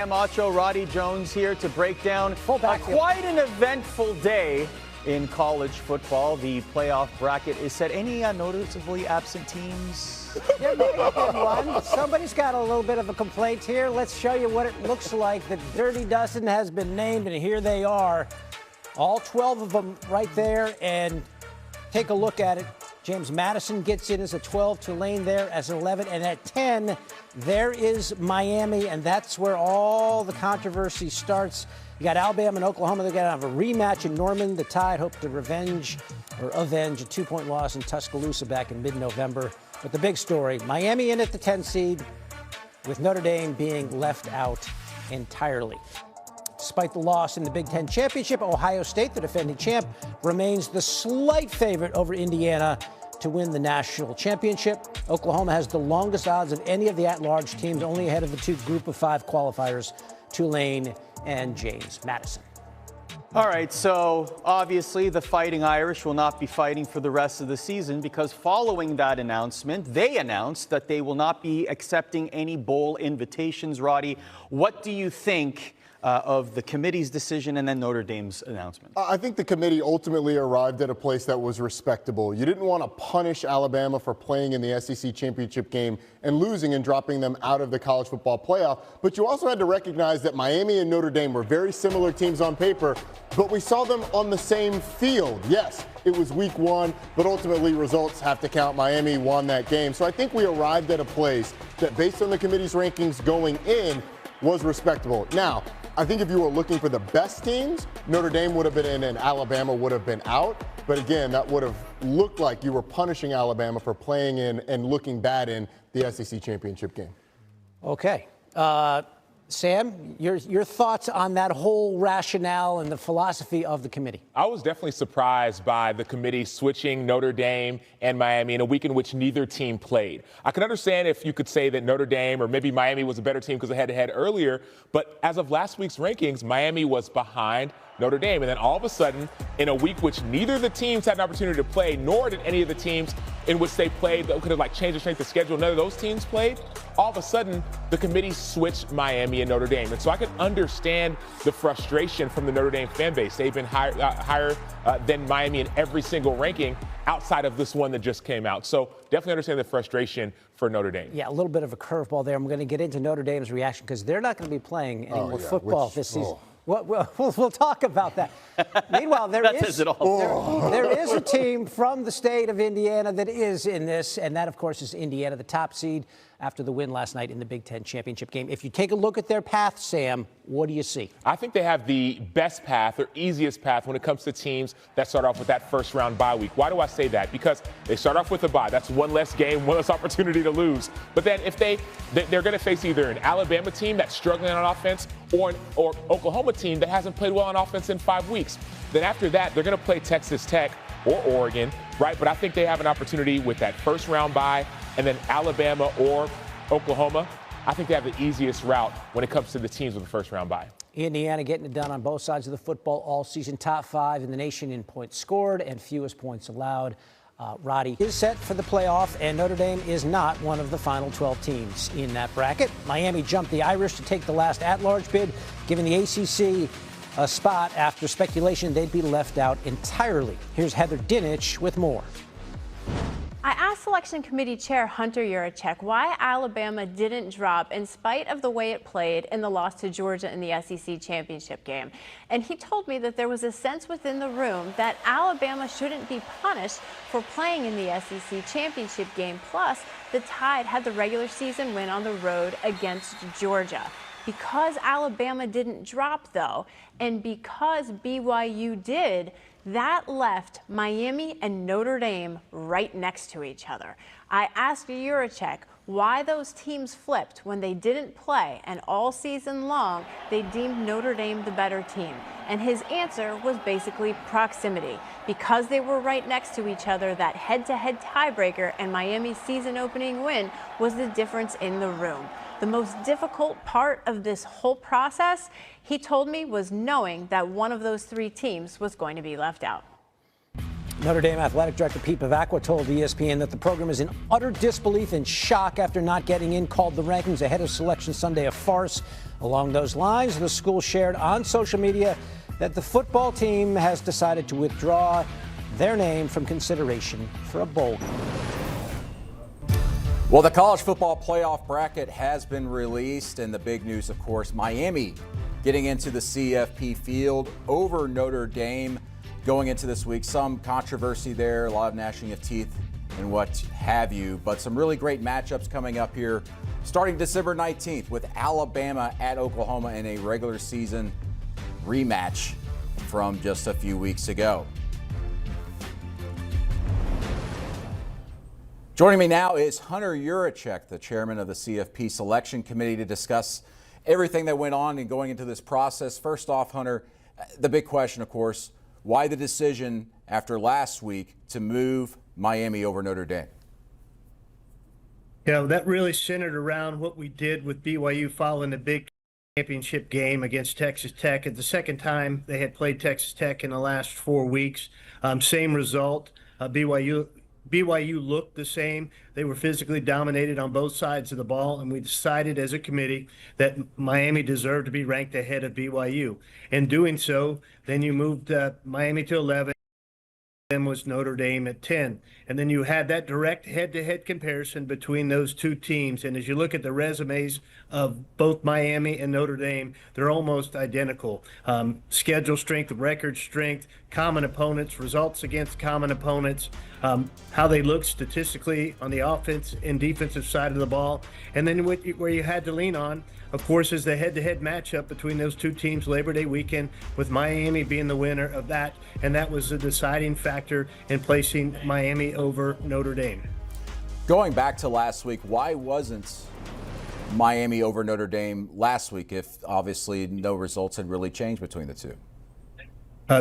I'm Acho, Roddy Jones here to break down quite an eventful day in college football. The playoff bracket is set. Any noticeably absent teams? There may have been one. Somebody's got a little bit of a complaint here. Let's show you what it looks like. The Dirty Dozen has been named, and here they are. All 12 of them right there, and take a look at it. James Madison gets in as a 12, Tulane there as an 11, and at 10, there is Miami, and that's where all the controversy starts. You got Alabama and Oklahoma. They're going to have a rematch in Norman. The Tide hope to avenge a 2-point loss in Tuscaloosa back in mid-November. But the big story, Miami in at the 10 seed, with Notre Dame being left out entirely. Despite the loss in the Big Ten Championship, Ohio State, the defending champ, remains the slight favorite over Indiana to win the national championship. Oklahoma has the longest odds of any of the at-large teams, only ahead of the two Group of 5 qualifiers, Tulane and James Madison. All right, so obviously the Fighting Irish will not be fighting for the rest of the season because following that announcement, they announced that they will not be accepting any bowl invitations. Roddy, what do you think of the committee's decision and then Notre Dame's announcement? I think the committee ultimately arrived at a place that was respectable. You didn't want to punish Alabama for playing in the SEC championship game and losing and dropping them out of the college football playoff. But you also had to recognize that Miami and Notre Dame were very similar teams on paper, but we saw them on the same field. Yes, it was week 1, but ultimately results have to count. Miami won that game. So I think we arrived at a place that, based on the committee's rankings going in, was respectable. Now, I think if you were looking for the best teams, Notre Dame would have been in and Alabama would have been out. But again, that would have looked like you were punishing Alabama for playing in and looking bad in the SEC championship game. Okay. Sam, your thoughts on that whole rationale and the philosophy of the committee? I was definitely surprised by the committee switching Notre Dame and Miami in a week in which neither team played. I can understand if you could say that Notre Dame or maybe Miami was a better team because they had head-to-head earlier, but as of last week's rankings, Miami was behind Notre Dame. And then all of a sudden, in a week which neither of the teams had an opportunity to play, nor did any of the teams in which they played that could have changed the strength of schedule, none of those teams played, all of a sudden, the committee switched Miami and Notre Dame. And so I can understand the frustration from the Notre Dame fan base. They've been higher than Miami in every single ranking outside of this one that just came out. So definitely understand the frustration for Notre Dame. Yeah, a little bit of a curveball there. I'm going to get into Notre Dame's reaction because they're not going to be playing any more football this season. We'll talk about that. Meanwhile, there is a team from the state of Indiana that is in this, and that, of course, is Indiana, the top seed after the win last night in the Big Ten championship game. If you take a look at their path, Sam, what do you see? I think they have the best path or easiest path when it comes to teams that start off with that first round bye week. Why do I say that? Because they start off with a bye. That's one less game, one less opportunity to lose. But then if they're going to face either an Alabama team that's struggling on offense or Oklahoma team that hasn't played well on offense in 5 weeks. Then after that, they're going to play Texas Tech or Oregon, right? But I think they have an opportunity with that first round bye and then Alabama or Oklahoma. I think they have the easiest route when it comes to the teams with the first round bye. Indiana getting it done on both sides of the football all season, top 5 in the nation in points scored and fewest points allowed. Roddy is set for the playoff, and Notre Dame is not one of the final 12 teams in that bracket. Miami jumped the Irish to take the last at-large bid, giving the ACC a spot after speculation they'd be left out entirely. Here's Heather Dinich with more. I asked Selection Committee Chair Hunter Yurachek why Alabama didn't drop in spite of the way it played in the loss to Georgia in the SEC championship game. And he told me that there was a sense within the room that Alabama shouldn't be punished for playing in the SEC championship game. Plus, the Tide had the regular season win on the road against Georgia. Because Alabama didn't drop, though, and because BYU did, that left Miami and Notre Dame right next to each other. I asked Yurachek why those teams flipped when they didn't play, and all season long they deemed Notre Dame the better team. And his answer was basically proximity. Because they were right next to each other, that head-to-head tiebreaker and Miami's season-opening win was the difference in the room. The most difficult part of this whole process, he told me, was knowing that one of those 3 teams was going to be left out. Notre Dame athletic director Pete Bavacqua told ESPN that the program is in utter disbelief and shock after not getting in, called the rankings ahead of Selection Sunday a farce. Along those lines, the school shared on social media that the football team has decided to withdraw their name from consideration for a bowl game. Well, the college football playoff bracket has been released, and the big news, of course, Miami getting into the CFP field over Notre Dame going into this week. Some controversy there, a lot of gnashing of teeth and what have you, but some really great matchups coming up here starting December 19th with Alabama at Oklahoma in a regular season rematch from just a few weeks ago. Joining me now is Hunter Yurachek, the chairman of the CFP Selection Committee, to discuss everything that went on in going into this process. First off, Hunter, the big question, of course, why the decision after last week to move Miami over Notre Dame? You know, that really centered around what we did with BYU following the big championship game against Texas Tech. It's the second time they had played Texas Tech in the last 4 weeks. Same result. BYU looked the same. They were physically dominated on both sides of the ball, and we decided as a committee that Miami deserved to be ranked ahead of BYU. In doing so, then you moved Miami to 11. Then was Notre Dame at 10. And then you had that direct head-to-head comparison between those two teams. And as you look at the resumes of both Miami and Notre Dame, they're almost identical. Schedule strength, record strength, common opponents, results against common opponents, how they look statistically on the offense and defensive side of the ball. And then where you had to lean on, of course, is the head-to-head matchup between those two teams Labor Day weekend, with Miami being the winner of that. And that was the deciding factor in placing Miami over Notre Dame. Going back to last week, why wasn't Miami over Notre Dame last week if obviously no results had really changed between the two?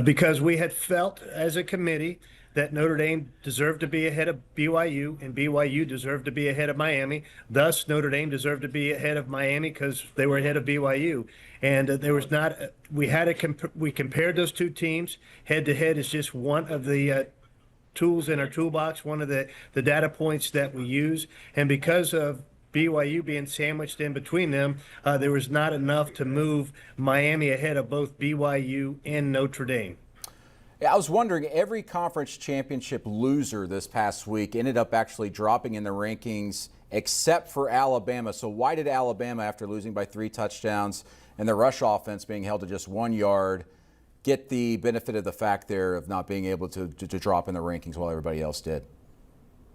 Because we had felt as a committee that Notre Dame deserved to be ahead of BYU and BYU deserved to be ahead of Miami. Thus, Notre Dame deserved to be ahead of Miami because they were ahead of BYU. And there was not, we compared those two teams. Head to head is just one of the tools in our toolbox, one of the data points that we use. And because of BYU being sandwiched in between them, there was not enough to move Miami ahead of both BYU and Notre Dame. Yeah, I was wondering, every conference championship loser this past week ended up actually dropping in the rankings except for Alabama. So why did Alabama, after losing by 3 touchdowns and the rush offense being held to just 1 yard, get the benefit of the fact there of not being able to drop in the rankings while everybody else did?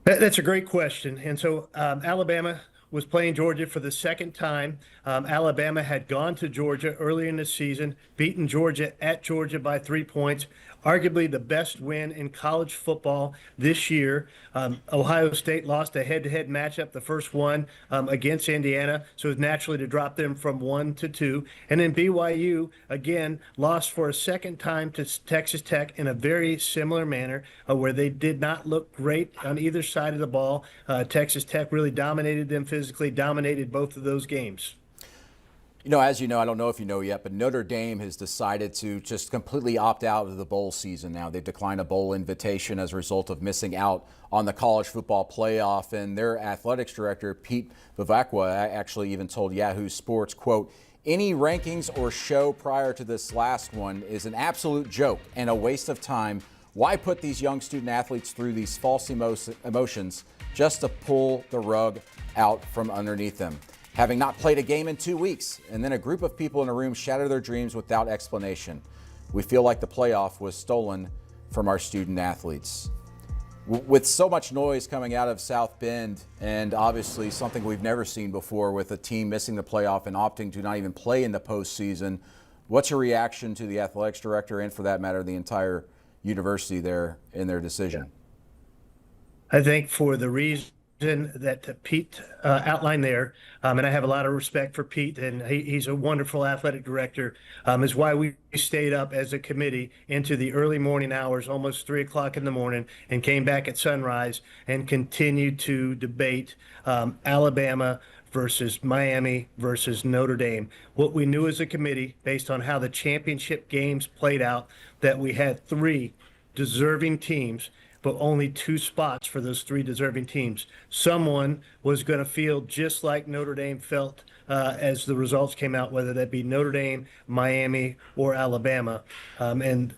That's a great question. And so Alabama was playing Georgia for the second time. Alabama had gone to Georgia earlier in the season, beaten Georgia at Georgia by 3 points, arguably the best win in college football this year. Ohio State lost a head-to-head matchup, the first one against Indiana, so it was naturally to drop them from 1 to 2. And then BYU, again, lost for a second time to Texas Tech in a very similar manner, where they did not look great on either side of the ball. Texas Tech really dominated them physically, dominated both of those games. You know, as you know, I don't know if you know yet, but Notre Dame has decided to just completely opt out of the bowl season now. They've declined a bowl invitation as a result of missing out on the college football playoff. And their athletics director, Pete Bavacqua, actually even told Yahoo Sports, quote, "Any rankings or show prior to this last one is an absolute joke and a waste of time. Why put these young student athletes through these false emotions just to pull the rug out from underneath them? Having not played a game in 2 weeks, and then a group of people in a room shatter their dreams without explanation. We feel like the playoff was stolen from our student athletes." With so much noise coming out of South Bend, and obviously something we've never seen before with a team missing the playoff and opting to not even play in the postseason, what's your reaction to the athletics director and, for that matter, the entire university there in their decision? I think for the reason that Pete outlined there, and I have a lot of respect for Pete, and he's a wonderful athletic director, is why we stayed up as a committee into the early morning hours, almost 3 o'clock in the morning, and came back at sunrise and continued to debate Alabama versus Miami versus Notre Dame. What we knew as a committee, based on how the championship games played out, that we had 3 deserving teams, but only 2 spots for those 3 deserving teams. Someone was going to feel just like Notre Dame felt as the results came out, whether that be Notre Dame, Miami, or Alabama. And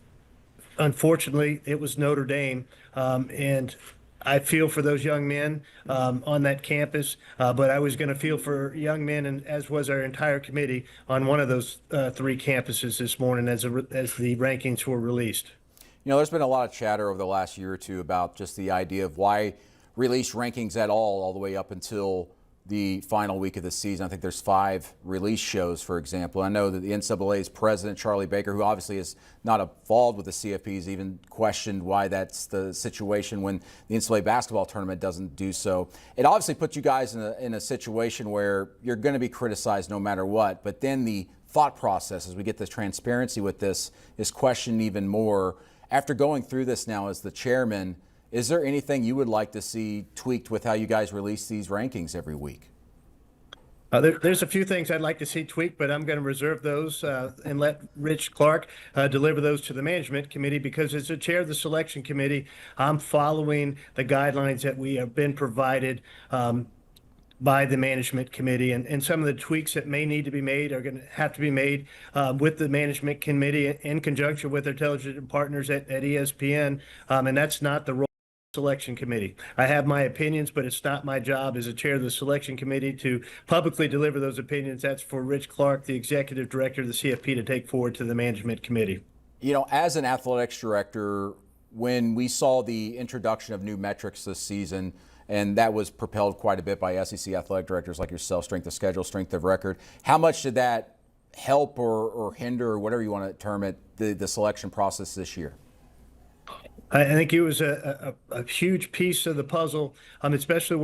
unfortunately, it was Notre Dame. And I feel for those young men on that campus, but I was going to feel for young men, and as was our entire committee, on one of those 3 campuses this morning as the rankings were released. You know, there's been a lot of chatter over the last year or two about just the idea of why release rankings at all the way up until the final week of the season. I think there's 5 release shows, for example. I know that the NCAA's president, Charlie Baker, who obviously is not involved with the CFPs, even questioned why that's the situation when the NCAA basketball tournament doesn't do so. It obviously puts you guys in a situation where you're going to be criticized no matter what, but then the thought process, as we get the transparency with this, is questioned even more. After going through this now as the chairman, is there anything you would like to see tweaked with how you guys release these rankings every week? There's a few things I'd like to see tweaked, but I'm going to reserve those and let Rich Clark deliver those to the management committee, because as the chair of the selection committee, I'm following the guidelines that we have been provided by the management committee, and some of the tweaks that may need to be made are going to have to be made with the management committee in conjunction with their television partners at ESPN, and that's not the role of the selection committee. I have my opinions, but it's not my job as a chair of the selection committee to publicly deliver those opinions. That's for Rich Clark, the executive director of the CFP, to take forward to the management committee. You know, as an athletics director, when we saw the introduction of new metrics this season, and that was propelled quite a bit by SEC athletic directors like yourself, strength of schedule, strength of record. How much did that help or hinder, or whatever you want to term it, the selection process this year? I think it was a huge piece of the puzzle, especially where